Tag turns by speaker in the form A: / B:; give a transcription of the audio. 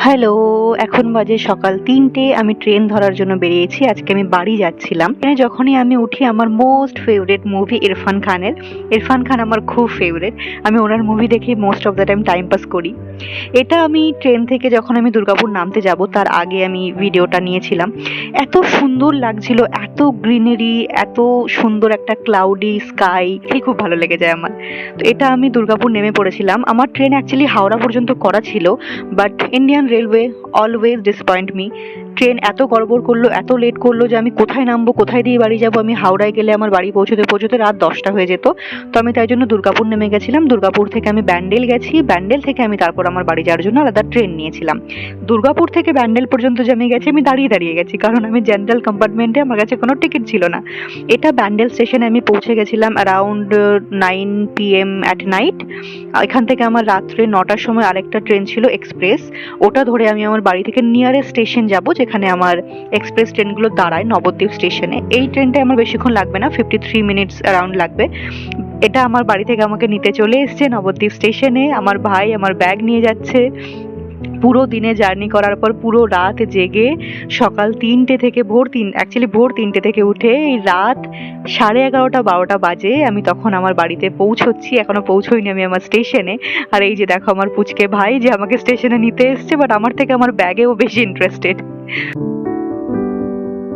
A: Hello, এখন বাজে সকাল ৩টে। আমি ট্রেন ধরার জন্য বেরিয়েছি। আজকে আমি বাড়ি যাচ্ছিলাম। ট্রেনে যখনই আমি উঠি আমার মোস্ট ফেভারিট মুভি ইরফান খানের। ইরফান খান আমার খুব ফেভারিট। আমি ওনার মুভি দেখে most of the time pass করি। এটা আমি ট্রেন থেকে যখন আমি দুর্গাপুর নামতে যাব তার আগে আমি ভিডিওটা নিয়েছিলাম। এত সুন্দর লাগছিল, এত গ্রিনারি, এত সুন্দর একটা ক্লাউডি স্কাই, খুব ভালো লেগে যায় আমার। তো এটা আমি দুর্গাপুর নেমে পড়েছিলাম। আমার ট্রেন অ্যাকচুয়ালি হাওড়া পর্যন্ত করা ছিল, but Indian railway always disappoint me. Train এত গড়বড় করলো, এত লেট করলো যে আমি কোথায় নামবো, কোথায় দিয়ে বাড়ি যাবো। আমি হাওড়ায় গেলে আমার বাড়ি পৌঁছতে পৌঁছতে রাত 10টা হয়ে যেত। তো আমি তাই জন্য দুর্গাপুর নেমে গেছিলাম। দুর্গাপুর থেকে আমি ব্যান্ডেল গেছি। ব্যান্ডেল থেকে আমি তারপর আমার বাড়ি যাওয়ার জন্য আলাদা ট্রেন নিয়েছিলাম। দুর্গাপুর থেকে ব্যান্ডেল পর্যন্ত যে আমি গেছি, আমি দাঁড়িয়ে দাঁড়িয়ে গেছি, কারণ আমি জেনারেল কম্পার্টমেন্টে, আমার কাছে কোনো টিকিট ছিল না। এটা ব্যান্ডেল স্টেশনে আমি পৌঁছে গেছিলাম অ্যারাউন্ড 9 PM অ্যাট নাইট। এখান থেকে আমার রাত্রে 9টার সময় আরেকটা ট্রেন ছিল এক্সপ্রেস। ওটা ধরে আমি আমার বাড়ি থেকে নিয়ারেস্ট স্টেশন যাব, যেখানে আমার এক্সপ্রেস ট্রেনগুলো দাঁড়ায়, নবদ্বীপ স্টেশনে। এই ট্রেনটায় আমার বেশিক্ষণ লাগবে না, 53 মিনিটস অ্যারাউন্ড লাগবে। এটা আমার বাড়ি থেকে আমাকে নিতে চলে এসছে নবদ্বীপ স্টেশনে। আমার ভাই আমার ব্যাগ নিয়ে যাচ্ছে। পুরো দিনে জার্নি করার পর পুরো রাত জেগে সকাল 3টে থেকে ভোর 3টে থেকে উঠে এই রাত 11:30-12টা বাজে আমি তখন আমার বাড়িতে পৌঁছচ্ছি। এখনো পৌঁছইনি আমি আমার স্টেশনে। আর এই যে দেখো আমার পুচকে ভাই যে আমাকে স্টেশনে নিতে এসছে, বাট আমার থেকে আমার ব্যাগেও বেশি ইন্টারেস্টেড।